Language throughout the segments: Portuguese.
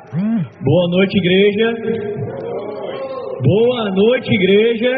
Boa noite, igreja. Boa noite, igreja.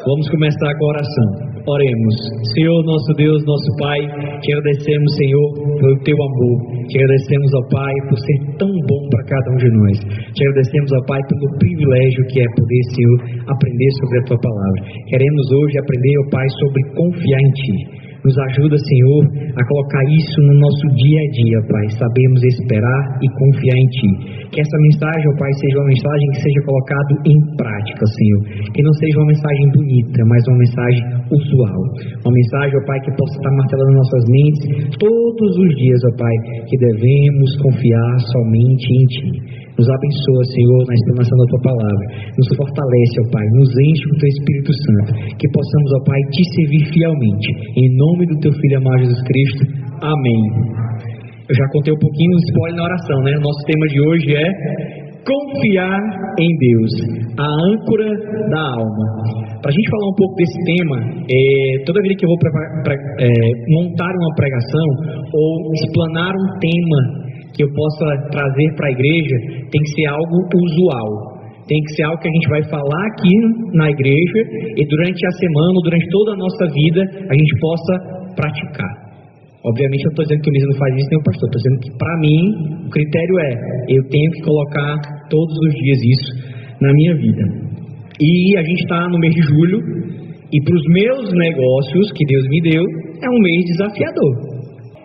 Vamos começar com a oração. Oremos. Senhor, nosso Deus, nosso Pai, te agradecemos, Senhor, pelo teu amor. Te agradecemos, ó Pai, por ser tão bom para cada um de nós. Te agradecemos, ó Pai, pelo privilégio que é poder, Senhor, aprender sobre a tua palavra. Queremos hoje aprender, ó Pai, sobre confiar em ti. Nos ajuda, Senhor, a colocar isso no nosso dia a dia, Pai. Sabemos esperar e confiar em Ti. Que essa mensagem, ó Pai, seja uma mensagem que seja colocada em prática, Senhor. Que não seja uma mensagem bonita, mas uma mensagem usual. Uma mensagem, ó Pai, que possa estar martelando nossas mentes todos os dias, ó Pai, que devemos confiar somente em Ti. Nos abençoa, Senhor, na explanação da Tua palavra. Nos fortalece, ó Pai. Nos enche com o Teu Espírito Santo. Que possamos, ó Pai, Te servir fielmente. Em nome do Teu Filho amado Jesus Cristo. Amém. Eu já contei um pouquinho do spoiler na oração, né? O nosso tema de hoje é confiar em Deus, a âncora da alma. Para a gente falar um pouco desse tema, toda vez que eu vou montar uma pregação ou explanar um tema que eu possa trazer para a igreja, tem que ser algo usual. Tem que ser algo que a gente vai falar aqui na igreja e durante a semana, durante toda a nossa vida, a gente possa praticar. Obviamente eu não estou dizendo que o Nisa não faz isso, nem o pastor. Estou dizendo que para mim, o critério é, eu tenho que colocar todos os dias isso na minha vida. E a gente está no mês de julho, e para os meus negócios que Deus me deu, é um mês desafiador.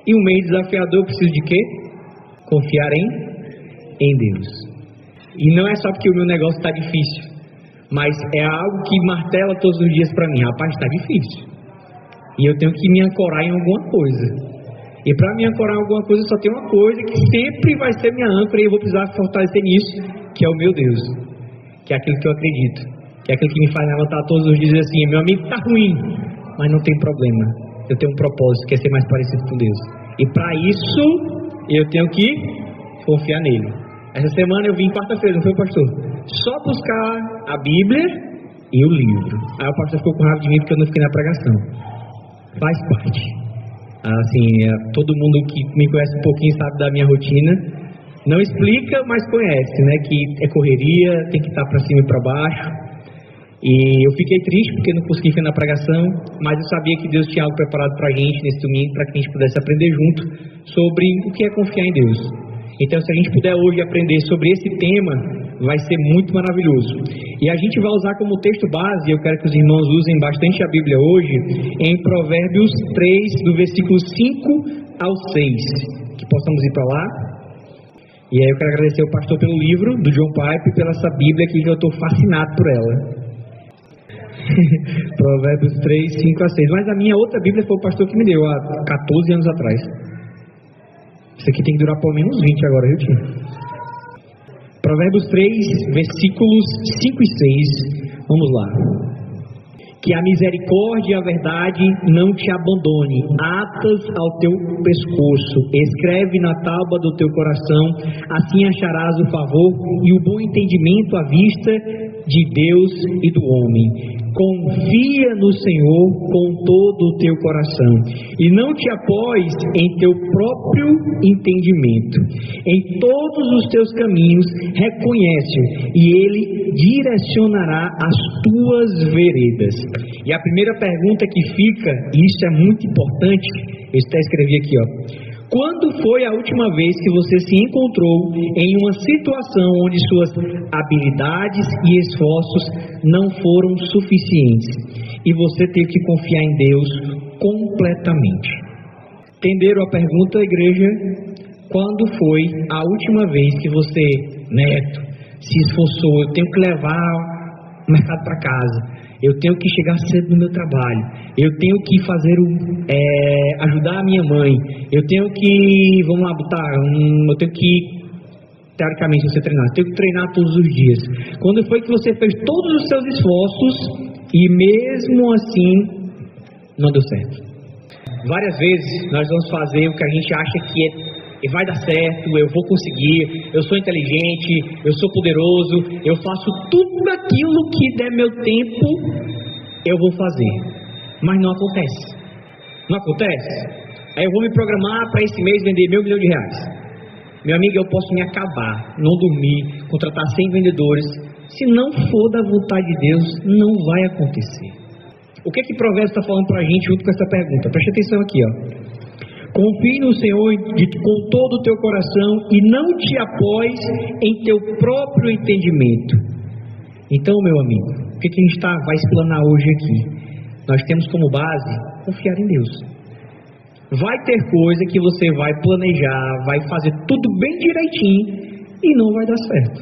E um mês desafiador eu preciso de quê? Confiar em Deus. E não é só porque o meu negócio está difícil, mas é algo que martela todos os dias para mim. Rapaz, está difícil. E eu tenho que me ancorar em alguma coisa. E para me ancorar em alguma coisa, só tem uma coisa que sempre vai ser minha âncora, e eu vou precisar fortalecer nisso, que é o meu Deus. Que é aquilo que eu acredito. Que é aquilo que me faz levantar todos os dias assim: meu amigo está ruim, mas não tem problema. Eu tenho um propósito, que é ser mais parecido com Deus. E para isso, eu tenho que confiar nele. Essa semana eu vim quarta-feira, não foi, pastor? Só buscar a Bíblia e o livro. Aí o pastor ficou com raiva de mim porque eu não fiquei na pregação. Faz parte. Assim, todo mundo que me conhece um pouquinho sabe da minha rotina. Não explica, mas conhece, né? Que é correria, tem que estar para cima e para baixo. E eu fiquei triste porque não consegui ficar na pregação, mas eu sabia que Deus tinha algo preparado para a gente nesse domingo, para que a gente pudesse aprender junto sobre o que é confiar em Deus. Então, se a gente puder hoje aprender sobre esse tema, vai ser muito maravilhoso. E a gente vai usar como texto base, eu quero que os irmãos usem bastante a Bíblia hoje, em Provérbios 3, do versículo 5 ao 6. Que possamos ir para lá. E aí eu quero agradecer ao pastor pelo livro do John Pipe, pela essa Bíblia aqui que eu estou fascinado por ela. Provérbios 3, 5 a 6. Mas a minha outra Bíblia foi o pastor que me deu há 14 anos atrás. Isso aqui tem que durar pelo menos 20 agora, viu, tio? Provérbios 3, versículos 5 e 6. Vamos lá. Que a misericórdia e a verdade não te abandone, atas ao teu pescoço, escreve na tábua do teu coração, assim acharás o favor e o bom entendimento à vista de Deus e do homem. Confia no Senhor com todo o teu coração e não te apoies em teu próprio entendimento. Em todos os teus caminhos reconhece-o e ele direcionará as tuas veredas. E a primeira pergunta que fica, e isso é muito importante, eu até escrevi aqui, ó. Quando foi a última vez que você se encontrou em uma situação onde suas habilidades e esforços não foram suficientes e você teve que confiar em Deus completamente? Entenderam a pergunta, igreja? Quando foi a última vez que você, neto, se esforçou? Eu tenho que levar o mercado para casa. Eu tenho que chegar cedo no meu trabalho. Eu tenho que fazer ajudar a minha mãe. Eu tenho que, vamos lá, eu tenho que, teoricamente, você treinar. Eu tenho que treinar todos os dias. Quando foi que você fez todos os seus esforços e mesmo assim não deu certo? Várias vezes nós vamos fazer o que a gente acha que vai dar certo, eu vou conseguir, eu sou inteligente, eu sou poderoso, eu faço tudo aquilo que der meu tempo, eu vou fazer. Mas não acontece. Não acontece? Aí eu vou me programar para esse mês vender R$1.000.000. Meu amigo, eu posso me acabar, não dormir, contratar 100 vendedores. Se não for da vontade de Deus, não vai acontecer. O que Provérbios está falando para a gente junto com essa pergunta? Preste atenção aqui, ó. Confie no Senhor com todo o teu coração e não te apoies em teu próprio entendimento. Então, meu amigo, o que a gente vai explanar hoje aqui? Nós temos como base confiar em Deus. Vai ter coisa que você vai planejar, vai fazer tudo bem direitinho e não vai dar certo.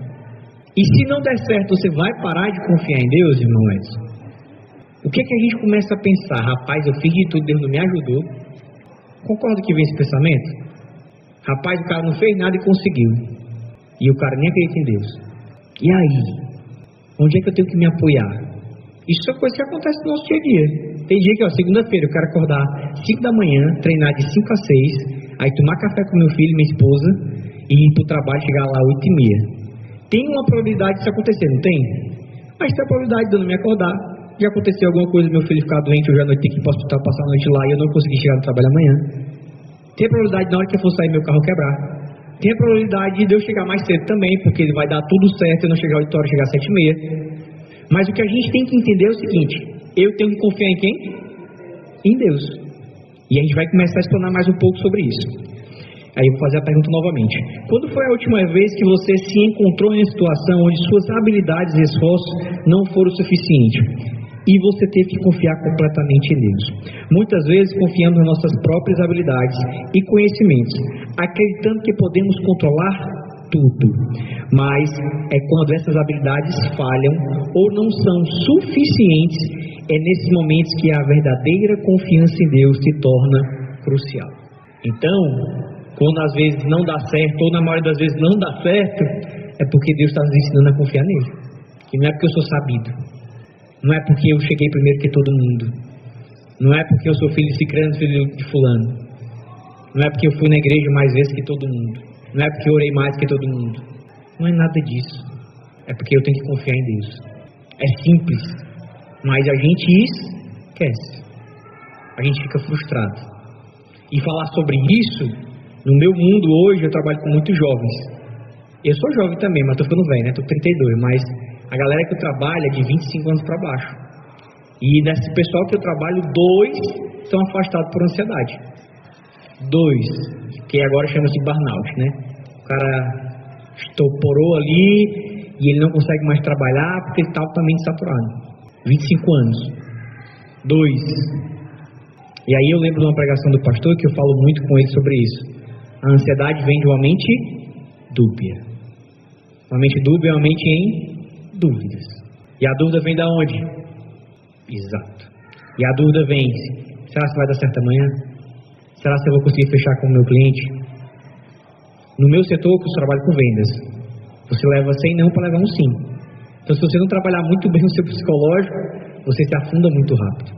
E se não der certo, você vai parar de confiar em Deus, irmão Edson? O que a gente começa a pensar? Rapaz, eu fiz de tudo, Deus não me ajudou. Concorda que vem esse pensamento? Rapaz, o cara não fez nada e conseguiu. E o cara nem acredita em Deus. E aí? Onde é que eu tenho que me apoiar? Isso é coisa que acontece no nosso dia a dia. Tem dia que, segunda-feira, eu quero acordar 5 da manhã, treinar de 5 a 6, aí tomar café com meu filho e minha esposa, e ir pro trabalho, chegar lá 8h30. Tem uma probabilidade disso acontecer, não tem? Mas tem a probabilidade de eu não me acordar. Já aconteceu alguma coisa, meu filho ficar doente, eu já à noite tenho que ir para o hospital, passar a noite lá, e eu não consegui chegar no trabalho amanhã. Tem a probabilidade, na hora que eu for sair, meu carro quebrar. Tem a probabilidade de eu chegar mais cedo também, porque vai dar tudo certo, eu não chegar 8 horas, chegar às 7h30. Mas o que a gente tem que entender é o seguinte: eu tenho que confiar em quem? Em Deus. E a gente vai começar a explanar mais um pouco sobre isso. Aí eu vou fazer a pergunta novamente. Quando foi a última vez que você se encontrou em uma situação onde suas habilidades e esforços não foram suficientes e você teve que confiar completamente em Deus? Muitas vezes confiamos nas nossas próprias habilidades e conhecimentos, acreditando que podemos controlar tudo. Mas é quando essas habilidades falham ou não são suficientes, é nesses momentos que a verdadeira confiança em Deus se torna crucial. Então, quando às vezes não dá certo, ou na maioria das vezes não dá certo, é porque Deus está nos ensinando a confiar nele. E não é porque eu sou sabido, não é porque eu cheguei primeiro que todo mundo, não é porque eu sou filho de cicrano, filho de fulano, não é porque eu fui na igreja mais vezes que todo mundo, não é porque eu orei mais que todo mundo. Não é nada disso. É porque eu tenho que confiar em Deus. É simples, mas a gente esquece. A gente fica frustrado. E falar sobre isso, no meu mundo hoje, eu trabalho com muitos jovens. Eu sou jovem também, mas estou ficando velho, né? Estou com 32, mas a galera que eu trabalho é de 25 anos para baixo. E nesse pessoal que eu trabalho, 2 estão afastados por ansiedade. 2, que agora chama-se burnout, né? O cara estoporou ali e ele não consegue mais trabalhar porque ele está altamente saturado. 25 anos. 2. E aí eu lembro de uma pregação do pastor que eu falo muito com ele sobre isso. A ansiedade vem de uma mente dúbia. Uma mente dúbia é uma mente em dúvidas. E a dúvida vem da onde? Exato. E a dúvida vem: será que vai dar certo amanhã? Será que eu vou conseguir fechar com o meu cliente? No meu setor, que eu trabalho com vendas, você leva 100 não para levar um sim. Então, se você não trabalhar muito bem no seu psicológico, você se afunda muito rápido.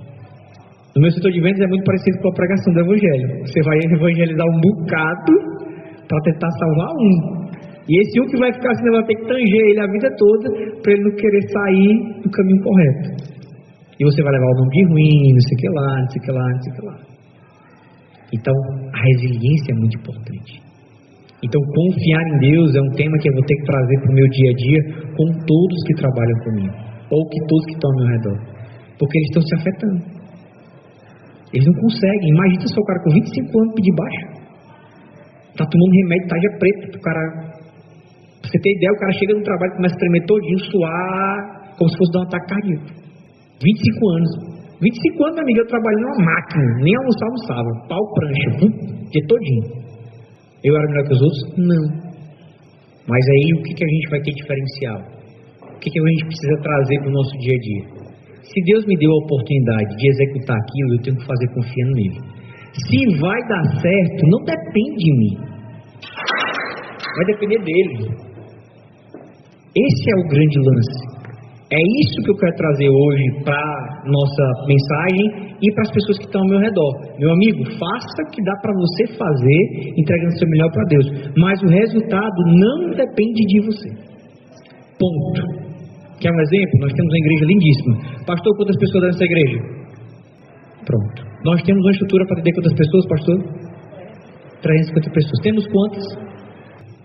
No meu setor de vendas é muito parecido com a pregação do evangelho. Você vai evangelizar um bocado para tentar salvar um. E esse um que vai ficar assim, você vai ter que tanger ele a vida toda para ele não querer sair do caminho correto. E você vai levar o nome de ruim, não sei o que lá, não sei o que lá, não sei o que lá. Então, a resiliência é muito importante. Então, confiar em Deus é um tema que eu vou ter que trazer para o meu dia a dia com todos que trabalham comigo, ou que todos que estão ao meu redor, porque eles estão se afetando. Eles não conseguem. Imagina só o cara com 25 anos pedir baixa, está tomando remédio tarja preta para o cara. Pra você ter ideia, o cara chega no trabalho e começa a tremer todinho, suar, como se fosse dar um ataque cardíaco. 25 anos. 25 anos, meu amigo, eu trabalho numa máquina, nem almoçava, pau prancha, dia todinho. Eu era melhor que os outros? Não. Mas aí o que a gente vai ter diferencial? O que a gente precisa trazer para o nosso dia a dia? Se Deus me deu a oportunidade de executar aquilo, eu tenho que fazer confiando nele. Se vai dar certo, não depende de mim, vai depender dele. Esse é o grande lance. É isso que eu quero trazer hoje para nossa mensagem e para as pessoas que estão ao meu redor. Meu amigo, faça o que dá para você fazer, entregando o seu melhor para Deus. Mas o resultado não depende de você. Ponto. Quer um exemplo? Nós temos uma igreja lindíssima. Pastor, quantas pessoas nessa igreja? Pronto. Nós temos uma estrutura para atender quantas pessoas, pastor? 350 pessoas. Temos quantas?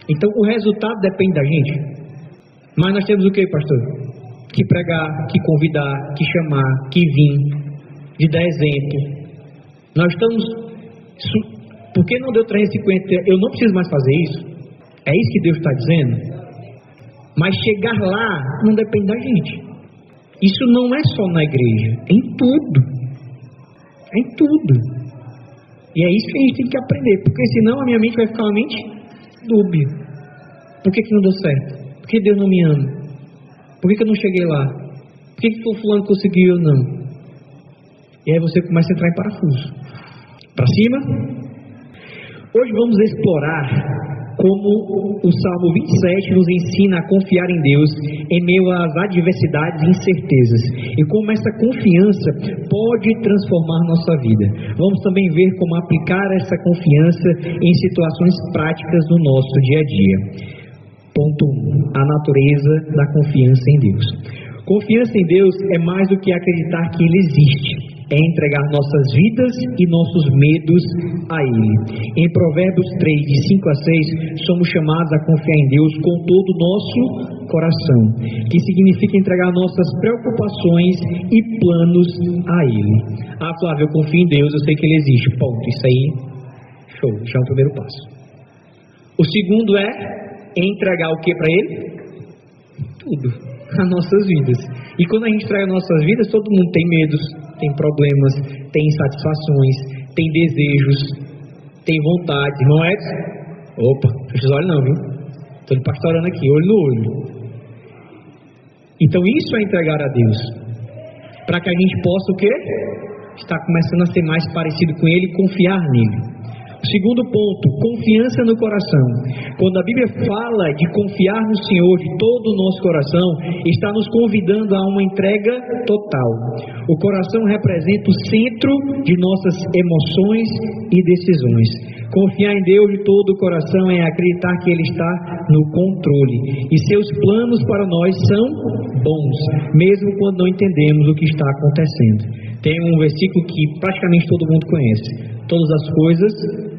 Então o resultado depende da gente. Mas nós temos o que, pastor? Que pregar, que convidar, que chamar, que vir, de dar exemplo. Nós estamos... Por que não deu 350? Eu não preciso mais fazer isso. É isso que Deus está dizendo. Mas chegar lá não depende da gente. Isso não é só na igreja, é em tudo. É em tudo. E é isso que a gente tem que aprender, porque senão a minha mente vai ficar uma mente dúbia. Por que não deu certo? Por que Deus não me ama? Por que eu não cheguei lá? Por que o fulano conseguiu e eu não? E aí você começa a entrar em parafuso. Para cima? Hoje vamos explorar como o Salmo 27 nos ensina a confiar em Deus em meio às adversidades e incertezas, e como essa confiança pode transformar nossa vida. Vamos também ver como aplicar essa confiança em situações práticas do nosso dia a dia. Ponto 1. A natureza da confiança em Deus. Confiança em Deus é mais do que acreditar que Ele existe. É entregar nossas vidas e nossos medos a Ele. Em Provérbios 3, de 5 a 6, somos chamados a confiar em Deus com todo o nosso coração, que significa entregar nossas preocupações e planos a Ele. Ah, Flávio, eu confio em Deus, eu sei que Ele existe. Ponto. Isso aí, show, já é o primeiro passo. O segundo é entregar o que para Ele? Tudo. As nossas vidas. E quando a gente entrega nossas vidas, todo mundo tem medos, tem problemas, tem insatisfações, tem desejos, tem vontades. Irmão Edson? Opa, fecha os olhos não, viu? Estou lhe pastorando aqui, olho no olho. Então isso é entregar a Deus, para que a gente possa o quê? Estar começando a ser mais parecido com Ele e confiar nele. Segundo ponto, confiança no coração. Quando a Bíblia fala de confiar no Senhor de todo o nosso coração, está nos convidando a uma entrega total. O coração representa o centro de nossas emoções e decisões. Confiar em Deus de todo o coração é acreditar que Ele está no controle e seus planos para nós são bons, mesmo quando não entendemos o que está acontecendo. Tem um versículo que praticamente todo mundo conhece: todas as coisas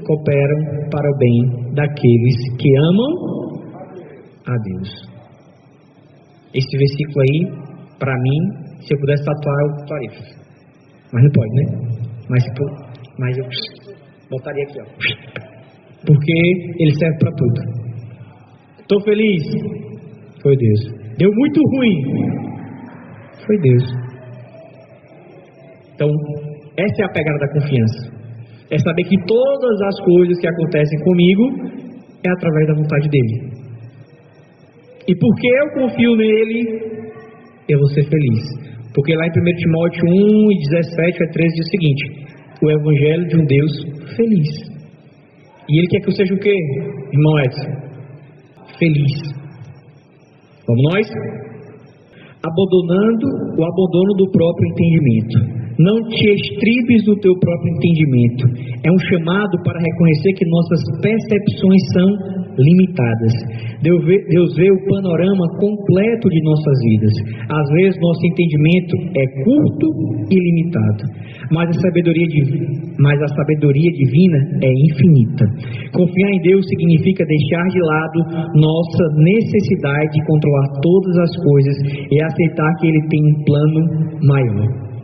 cooperam para o bem daqueles que amam a Deus. Esse versículo aí, para mim, se eu pudesse tatuar, eu tatuaria. Mas não pode, né? Mas eu botaria aqui, ó. Porque ele serve para tudo. Estou feliz? Foi Deus. Deu muito ruim? Foi Deus. Então, essa é a pegada da confiança. É saber que todas as coisas que acontecem comigo é através da vontade dele. E porque eu confio nele, eu vou ser feliz. Porque lá em 1 Timóteo 1, 17 a 13 diz o seguinte: o evangelho de um Deus feliz. E ele quer que eu seja o quê, irmão Edson? Feliz. Vamos nós? Abandonando o abandono do próprio entendimento. Não te estribes do teu próprio entendimento. É um chamado para reconhecer que nossas percepções são limitadas. Deus vê o panorama completo de nossas vidas. Às vezes nosso entendimento é curto e limitado, mas a sabedoria divina é infinita. Confiar em Deus significa deixar de lado nossa necessidade de controlar todas as coisas e aceitar que Ele tem um plano maior.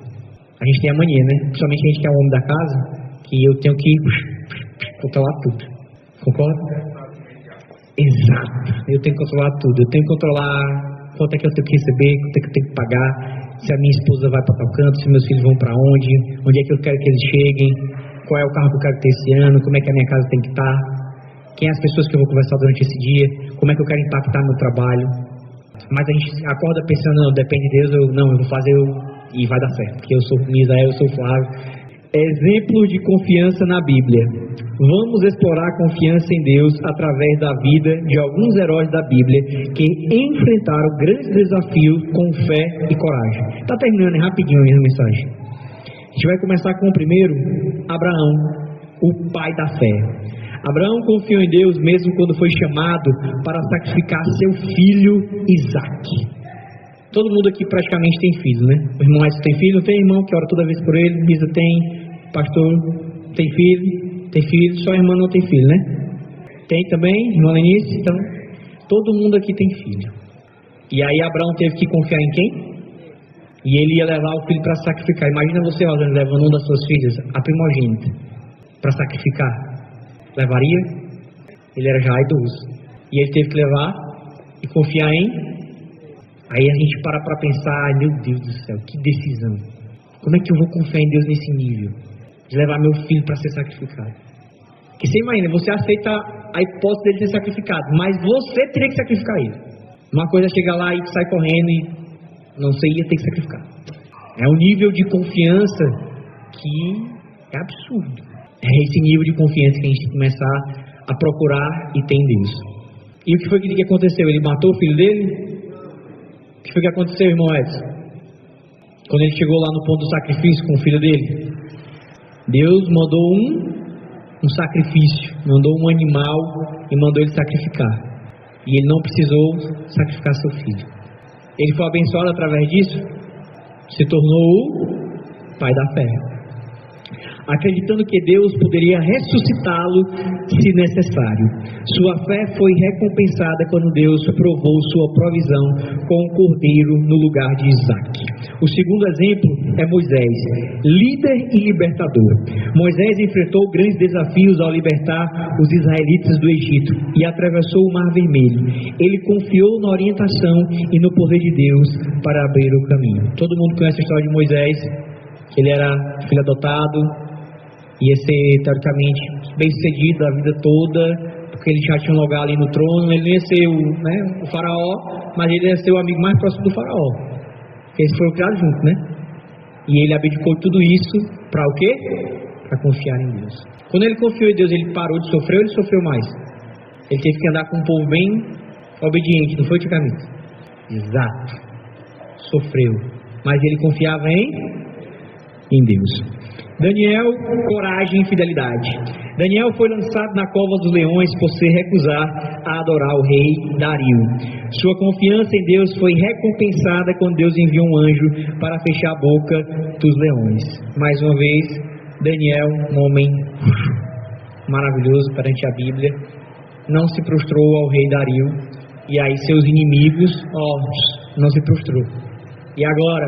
A gente tem a mania, né? Principalmente a gente que é o homem da casa, que eu tenho que controlar tudo. Concorda? Exato. Eu tenho que controlar tudo. Eu tenho que controlar quanto é que eu tenho que receber, quanto é que eu tenho que pagar, se a minha esposa vai para tal canto, se meus filhos vão para onde é que eu quero que eles cheguem, qual é o carro que eu quero ter esse ano, como é que a minha casa tem que estar, quem é as pessoas que eu vou conversar durante esse dia, como é que eu quero impactar meu trabalho. Mas a gente acorda pensando, não, depende de Deus, eu vou fazer e vai dar certo, porque eu sou Misael, eu sou Flávio. Exemplos de confiança na Bíblia. Vamos explorar a confiança em Deus através da vida de alguns heróis da Bíblia que enfrentaram grandes desafios com fé e coragem. Está terminando, rapidinho a minha mensagem. A gente vai começar com o primeiro, Abraão, o pai da fé. Abraão confiou em Deus mesmo quando foi chamado para sacrificar seu filho Isaque. Todo mundo aqui praticamente tem filho, né? O irmão Edson tem filho, não tem irmão que ora toda vez por ele, Lisa tem, pastor tem filho, só a irmã não tem filho, né? Tem também, irmã Lenice? Então, todo mundo aqui tem filho. E aí Abraão teve que confiar em quem? E ele ia levar o filho para sacrificar. Imagina você, Rosane, levando um das suas filhas, a primogênita, para sacrificar. Levaria? Ele era já idoso. E ele teve que levar e confiar em... Aí a gente para pensar, meu Deus do céu, que decisão. Como é que eu vou confiar em Deus nesse nível? De levar meu filho para ser sacrificado. Porque você imagina, você aceita a hipótese dele ser sacrificado, mas você teria que sacrificar ele. Uma coisa é chegar lá e sai correndo e... Não sei, ia ter que sacrificar. É um nível de confiança que é absurdo. É esse nível de confiança que a gente tem que começar a procurar e ter em Deus. E o que foi que aconteceu? Ele matou o filho dele? O que foi que aconteceu, irmão Edson? Quando ele chegou lá no ponto do sacrifício com o filho dele, Deus mandou um sacrifício, mandou um animal e mandou ele sacrificar. E ele não precisou sacrificar seu filho. Ele foi abençoado através disso, se tornou o pai da fé, acreditando que Deus poderia ressuscitá-lo se necessário. Sua fé foi recompensada quando Deus provou sua provisão com um cordeiro no lugar de Isaac. O segundo exemplo é Moisés, líder e libertador. Moisés enfrentou grandes desafios ao libertar os israelitas do Egito e atravessou o Mar Vermelho. Ele confiou na orientação e no poder de Deus para abrir o caminho. Todo mundo conhece a história de Moisés. Ele era filho adotado, ia ser teoricamente bem sucedido a vida toda, porque ele já tinha um lugar ali no trono. Ele não ia ser o faraó, mas ele ia ser o amigo mais próximo do faraó, porque eles foram criados juntos, né? E ele abdicou tudo isso para o quê? Para confiar em Deus. Quando ele confiou em Deus, ele parou de sofrer ou ele sofreu mais? Ele teve que andar com um povo bem obediente, não foi, Tia Camila? Exato, sofreu, mas ele confiava em Deus. Daniel, coragem e fidelidade. Daniel foi lançado na cova dos leões por se recusar a adorar o rei Dario. Sua confiança em Deus foi recompensada quando Deus enviou um anjo para fechar a boca dos leões. Mais uma vez, Daniel, um homem maravilhoso perante a Bíblia, não se prostrou ao rei Dario. E aí seus inimigos, não se prostrou. E agora?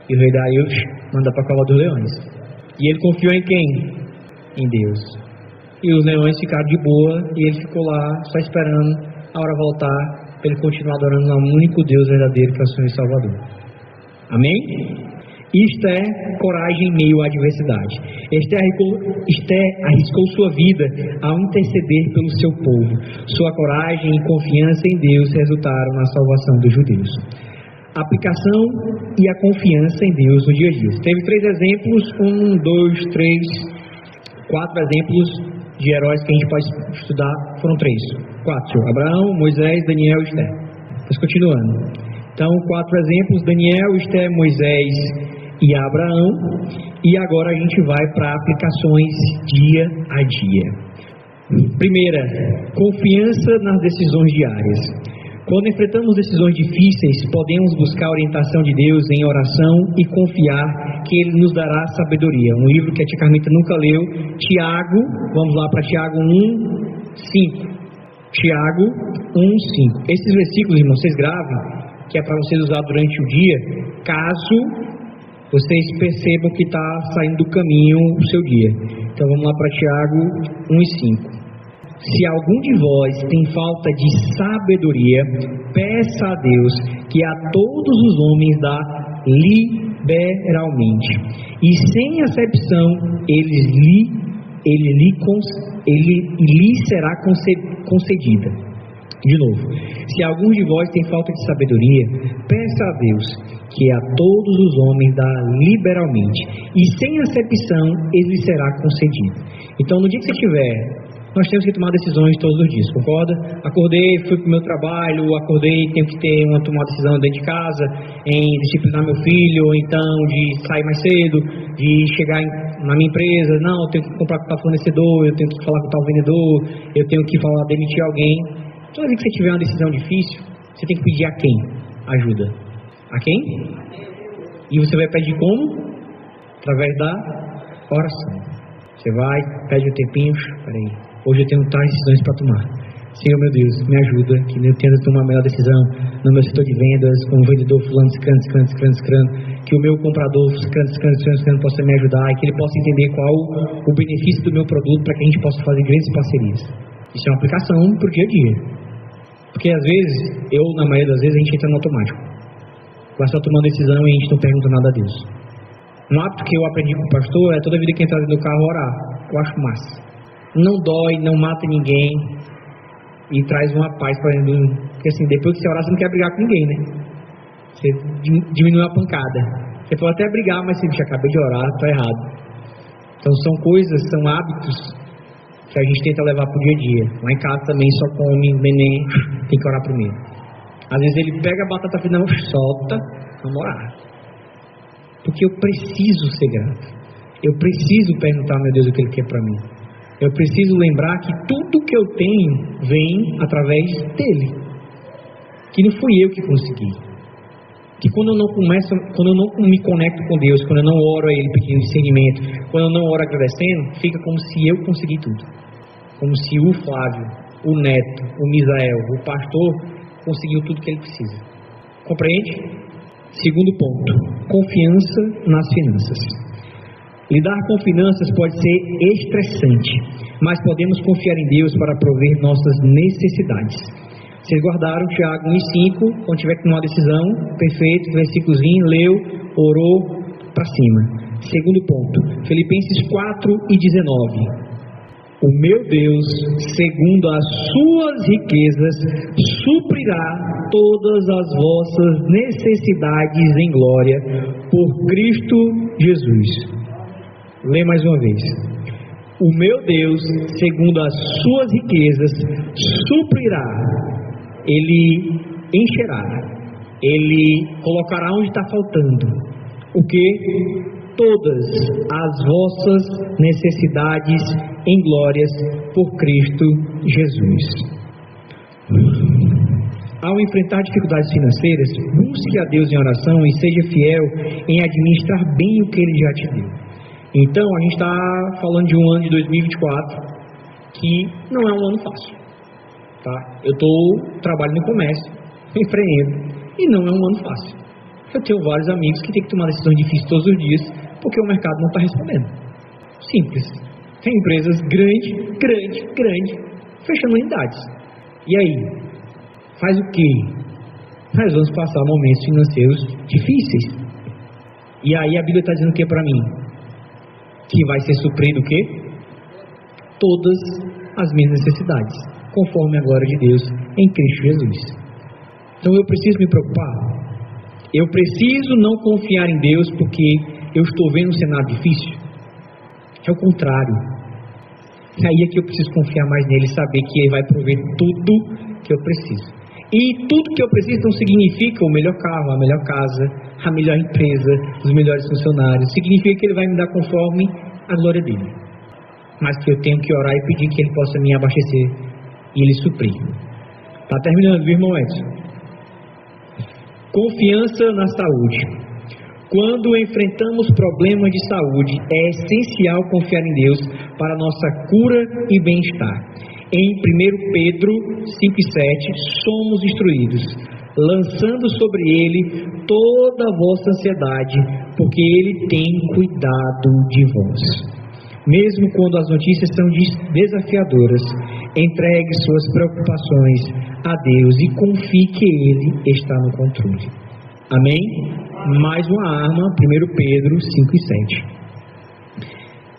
E o rei Dario manda para a cova dos leões. E ele confiou em quem? Em Deus. E os leões ficaram de boa e ele ficou lá só esperando a hora voltar para ele continuar adorando ao único Deus verdadeiro que é o Senhor e Salvador. Amém? Isto é coragem em meio à adversidade. Esther arriscou sua vida ao interceder pelo seu povo. Sua coragem e confiança em Deus resultaram na salvação dos judeus. A aplicação e a confiança em Deus no dia a dia. Teve 3 exemplos, 1, 2, 3, 4 exemplos de heróis que a gente pode estudar. Foram 3, 4, Abraão, Moisés, Daniel e Esther. Mas continuando. Então, 4 exemplos, Daniel, Esther, Moisés e Abraão. E agora a gente vai para aplicações dia a dia. Primeira, confiança nas decisões diárias. Quando enfrentamos decisões difíceis, podemos buscar a orientação de Deus em oração e confiar que Ele nos dará sabedoria. Um livro que a Tia Carmita nunca leu, Tiago, vamos lá para Tiago 1:5. Tiago 1:5. Esses versículos, irmãos, vocês gravem, que é para vocês usar durante o dia, caso vocês percebam que está saindo do caminho o seu dia. Então vamos lá para Tiago 1:5. Se algum de vós tem falta de sabedoria, peça a Deus, que a todos os homens dá liberalmente, e sem acepção ele lhe será concedida. De novo, se algum de vós tem falta de sabedoria, peça a Deus, que a todos os homens dá liberalmente, e sem acepção ele lhe será concedido. Então, no dia que você tiver, nós temos que tomar decisões todos os dias, concorda? Acordei, fui para o meu trabalho, tenho que ter uma decisão dentro de casa, em disciplinar meu filho, ou então de sair mais cedo, de chegar na minha empresa, não, eu tenho que comprar com tal fornecedor, eu tenho que falar com tal vendedor, eu tenho que demitir alguém. Toda vez que você tiver uma decisão difícil, você tem que pedir a quem? Ajuda. A quem? E você vai pedir como? Através da oração. Você vai, pede um tempinho, peraí. Hoje eu tenho tais decisões para tomar. Senhor, meu Deus, me ajuda, que eu tenha de tomar a melhor decisão no meu setor de vendas, com o vendedor fulano, ciclano, que o meu comprador ciclano possa me ajudar e que ele possa entender qual o benefício do meu produto para que a gente possa fazer grandes parcerias. Isso é uma aplicação para o dia a dia. Porque às vezes, na maioria das vezes, a gente entra no automático. Vai só tomando decisão e a gente não pergunta nada a Deus. Um hábito que eu aprendi com o pastor é toda vida que entrar dentro do carro orar. Eu acho massa. Não dói, não mata ninguém e traz uma paz para dentro. Porque assim, depois que você orar, você não quer brigar com ninguém, né? Você diminui a pancada. Você pode até brigar, mas você acabei de orar, está errado. Então são coisas, são hábitos que a gente tenta levar para o dia a dia. Lá em casa também só come, neném, tem que orar primeiro. Às vezes ele pega a batata frita, não, solta, vamos orar. Porque eu preciso ser grato. Eu preciso perguntar, meu Deus, o que Ele quer para mim. Eu preciso lembrar que tudo que eu tenho vem através dEle. Que não fui eu que consegui. Que quando eu não me conecto com Deus, quando eu não oro a Ele pedindo discernimento, quando eu não oro agradecendo, fica como se eu consegui tudo. Como se o Flávio, o Neto, o Misael, o pastor conseguiu tudo que ele precisa. Compreende? Segundo ponto, confiança nas finanças. Lidar com finanças pode ser estressante, mas podemos confiar em Deus para prover nossas necessidades. Vocês guardaram Tiago 1:5, quando tiver que tomar uma decisão, perfeito, versículozinho, leu, orou, para cima. Segundo ponto, Filipenses 4:19. O meu Deus, segundo as suas riquezas, suprirá todas as vossas necessidades em glória, por Cristo Jesus. Lê mais uma vez. O meu Deus, segundo as suas riquezas, suprirá, Ele encherá, Ele colocará onde está faltando. O que? Todas as vossas necessidades em glórias por Cristo Jesus. Ao enfrentar dificuldades financeiras, busque a Deus em oração e seja fiel em administrar bem o que Ele já te deu. Então, a gente está falando de um ano de 2024 que não é um ano fácil. Tá? Eu trabalho no comércio, empreendo, e não é um ano fácil. Eu tenho vários amigos que têm que tomar decisões difíceis todos os dias, porque o mercado não está respondendo. Simples. Tem empresas grandes, fechando unidades. E aí? Faz o quê? Nós vamos passar momentos financeiros difíceis. E aí a Bíblia está dizendo o que para mim? Que vai ser suprido o quê? Todas as minhas necessidades, conforme a glória de Deus em Cristo Jesus. Então eu preciso me preocupar. Eu preciso não confiar em Deus porque eu estou vendo um cenário difícil. É o contrário. Aí é que eu preciso confiar mais nele e saber que Ele vai prover tudo que eu preciso. E tudo que eu preciso não significa o melhor carro, a melhor casa, a melhor empresa, os melhores funcionários. Significa que Ele vai me dar conforme a glória dEle. Mas que eu tenho que orar e pedir que Ele possa me abastecer e Ele suprir. Está terminando, viu, irmão Edson? Confiança na saúde. Quando enfrentamos problemas de saúde, é essencial confiar em Deus para nossa cura e bem-estar. Em 1 Pedro 5,7, somos instruídos, lançando sobre Ele toda a vossa ansiedade, porque Ele tem cuidado de vós. Mesmo quando as notícias são desafiadoras, entregue suas preocupações a Deus e confie que Ele está no controle. Amém? Mais uma arma, 1 Pedro 5,7.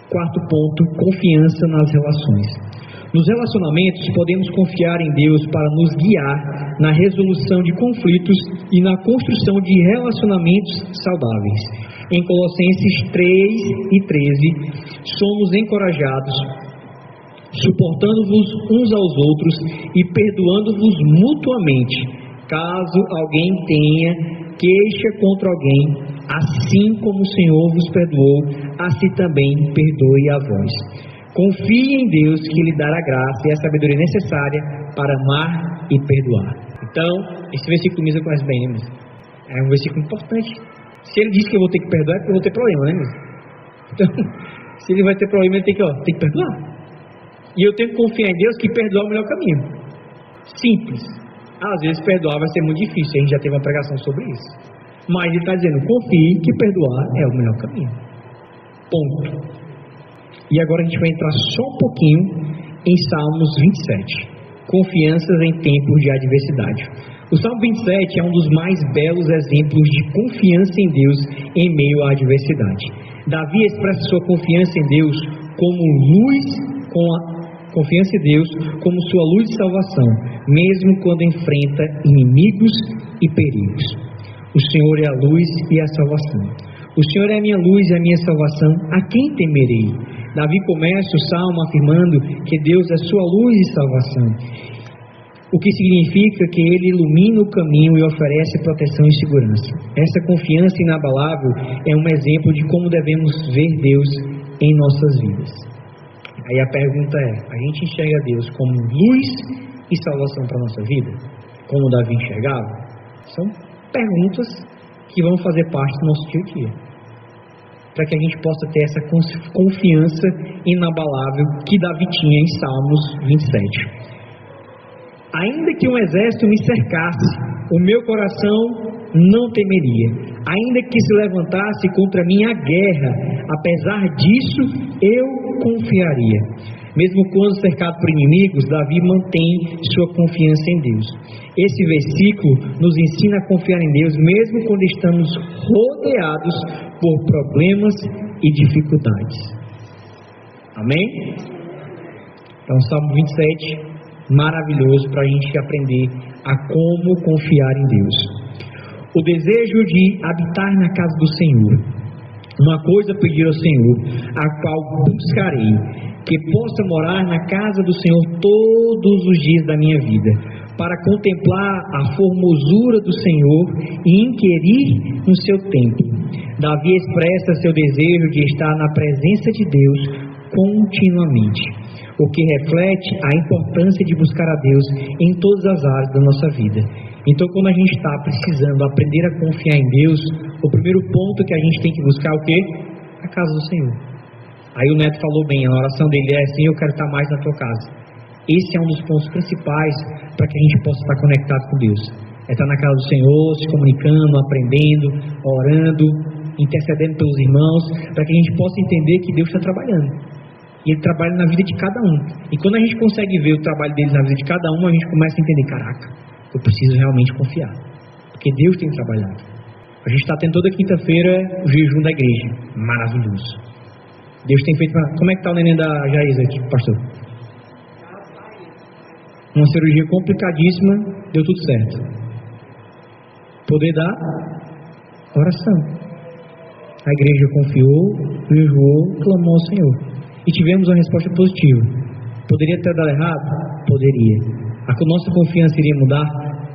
Quarto ponto, confiança nas relações. Nos relacionamentos, podemos confiar em Deus para nos guiar na resolução de conflitos e na construção de relacionamentos saudáveis. Em Colossenses 3:13, somos encorajados, suportando-vos uns aos outros e perdoando-vos mutuamente, caso alguém tenha queixa contra alguém, assim como o Senhor vos perdoou, assim também perdoe a vós. Confie em Deus que Ele dará a graça e a sabedoria necessária para amar e perdoar. Então, esse versículo Misa conhece bem, né, Misa? É um versículo importante. Se Ele diz que eu vou ter que perdoar, é porque eu vou ter problema, né, Misa? Então, se Ele vai ter problema, Ele tem que perdoar. E eu tenho que confiar em Deus que perdoar é o melhor caminho. Simples. Às vezes perdoar vai ser muito difícil, a gente já teve uma pregação sobre isso. Mas ele está dizendo, confie que perdoar é o melhor caminho. Ponto. E agora a gente vai entrar só um pouquinho em Salmos 27. Confianças em tempos de adversidade. O Salmo 27 é um dos mais belos exemplos de confiança em Deus em meio à adversidade. Davi expressa sua confiança em Deus como luz, confiança em Deus como sua luz de salvação, mesmo quando enfrenta inimigos e perigos. O Senhor é a luz e a salvação. O Senhor é a minha luz e a minha salvação, a quem temerei? Davi começa o salmo afirmando que Deus é sua luz e salvação, o que significa que Ele ilumina o caminho e oferece proteção e segurança. Essa confiança inabalável é um exemplo de como devemos ver Deus em nossas vidas. Aí a pergunta é, a gente enxerga Deus como luz e salvação para a nossa vida? Como Davi enxergava? São perguntas que vão fazer parte do nosso dia a dia, para que a gente possa ter essa confiança inabalável que Davi tinha em Salmos 27. Ainda que um exército me cercasse, o meu coração não temeria. Ainda que se levantasse contra mim a guerra, apesar disso, eu confiaria. Mesmo quando cercado por inimigos, Davi mantém sua confiança em Deus. Esse versículo nos ensina a confiar em Deus, mesmo quando estamos rodeados por problemas e dificuldades. Amém? Então, Salmo 27... maravilhoso para a gente aprender a como confiar em Deus. O desejo de habitar na casa do Senhor. Uma coisa pedir ao Senhor, a qual buscarei, que possa morar na casa do Senhor todos os dias da minha vida, para contemplar a formosura do Senhor e inquirir no seu templo. Davi expressa seu desejo de estar na presença de Deus continuamente, o que reflete a importância de buscar a Deus em todas as áreas da nossa vida. Então, quando a gente está precisando aprender a confiar em Deus, o primeiro ponto que a gente tem que buscar é o quê? A casa do Senhor. Aí o Neto falou bem, a oração dele é assim: eu quero estar mais na tua casa. Esse é um dos pontos principais para que a gente possa estar conectado com Deus. É estar na casa do Senhor, se comunicando, aprendendo, orando, intercedendo pelos irmãos, para que a gente possa entender que Deus está trabalhando. E Ele trabalha na vida de cada um. E quando a gente consegue ver o trabalho deles na vida de cada um, a gente começa a entender, caraca, eu preciso realmente confiar, porque Deus tem trabalhado. A gente está tendo toda quinta-feira o jejum da igreja, maravilhoso. Deus tem feito... Como é que está o neném da Jaísa aqui, pastor? Uma cirurgia complicadíssima, deu tudo certo. Poder da oração. A igreja confiou, jejuou, clamou ao Senhor. E tivemos uma resposta positiva. Poderia ter dado errado? Poderia. A nossa confiança iria mudar?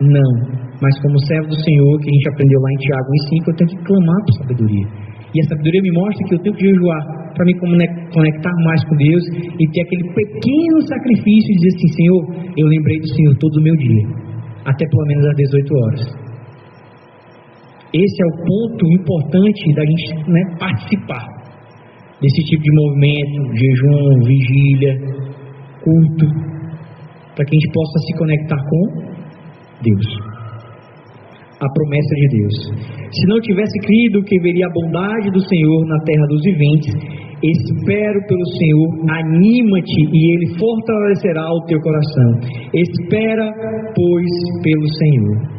Não. Mas como servo do Senhor, que a gente aprendeu lá em Tiago 1,5, eu tenho que clamar por sabedoria. E a sabedoria me mostra que eu tenho que jejuar para me conectar mais com Deus e ter aquele pequeno sacrifício e dizer assim: Senhor, eu lembrei do Senhor todo o meu dia, até pelo menos às 18 horas. Esse é o ponto importante da gente participar desse tipo de movimento, jejum, vigília, culto, para que a gente possa se conectar com Deus. A promessa de Deus. Se não tivesse crido que veria a bondade do Senhor na terra dos viventes, espero pelo Senhor, aníma-te e Ele fortalecerá o teu coração. Espera, pois, pelo Senhor.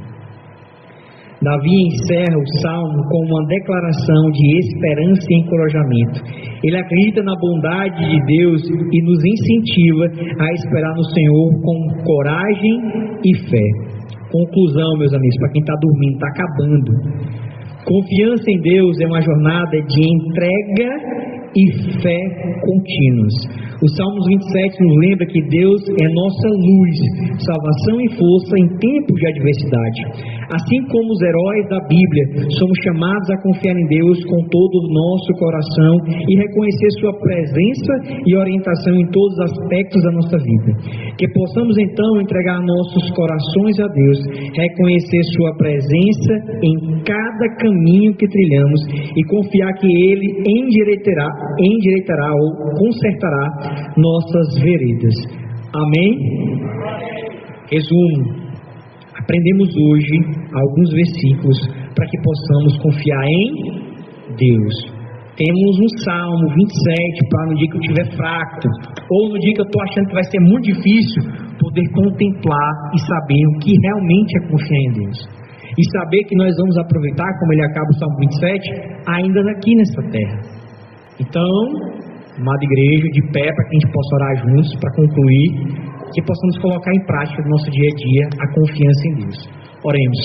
Davi encerra o salmo com uma declaração de esperança e encorajamento. Ele acredita na bondade de Deus e nos incentiva a esperar no Senhor com coragem e fé. Conclusão, meus amigos, para quem está dormindo, está acabando. Confiança em Deus é uma jornada de entrega e fé contínuas. O Salmos 27 nos lembra que Deus é nossa luz, salvação e força em tempos de adversidade. Assim como os heróis da Bíblia, somos chamados a confiar em Deus com todo o nosso coração e reconhecer sua presença e orientação em todos os aspectos da nossa vida. Que possamos então entregar nossos corações a Deus, reconhecer sua presença em cada caminho que trilhamos e confiar que Ele endireitará ou consertará nossas veredas. Amém? Resumo. Aprendemos hoje alguns versículos para que possamos confiar em Deus. Temos um Salmo 27 para no dia que eu estiver fraco, ou no dia que eu estou achando que vai ser muito difícil, poder contemplar e saber o que realmente é confiar em Deus. E saber que nós vamos aproveitar, como ele acaba o Salmo 27, ainda aqui nessa terra. Então, amada igreja, de pé para que a gente possa orar juntos, para concluir, que possamos colocar em prática no nosso dia a dia a confiança em Deus. Oremos.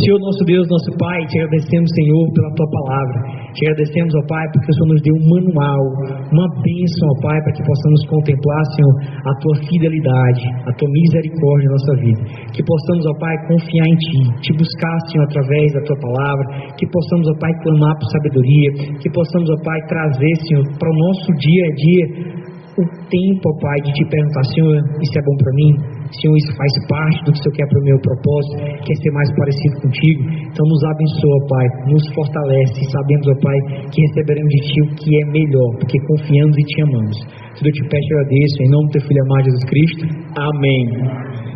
Senhor nosso Deus, nosso Pai, te agradecemos, Senhor, pela Tua palavra. Te agradecemos, ó Pai, porque o Senhor nos deu um manual, uma bênção, ó Pai, para que possamos contemplar, Senhor, a Tua fidelidade, a Tua misericórdia na nossa vida. Que possamos, ó Pai, confiar em Ti, Te buscar, Senhor, através da Tua palavra. Que possamos, ó Pai, clamar por sabedoria. Que possamos, ó Pai, trazer, Senhor, para o nosso dia a dia o tempo, ó Pai, de Te perguntar: Senhor, isso é bom para mim? Senhor, isso faz parte do que o Senhor quer para o meu propósito, quer ser mais parecido contigo. Então nos abençoa, Pai, nos fortalece, e sabemos, ó Pai, que receberemos de Ti o que é melhor, porque confiamos e Te amamos. Tudo eu Te peço e agradeço, em nome do Teu Filho amado Jesus Cristo. Amém.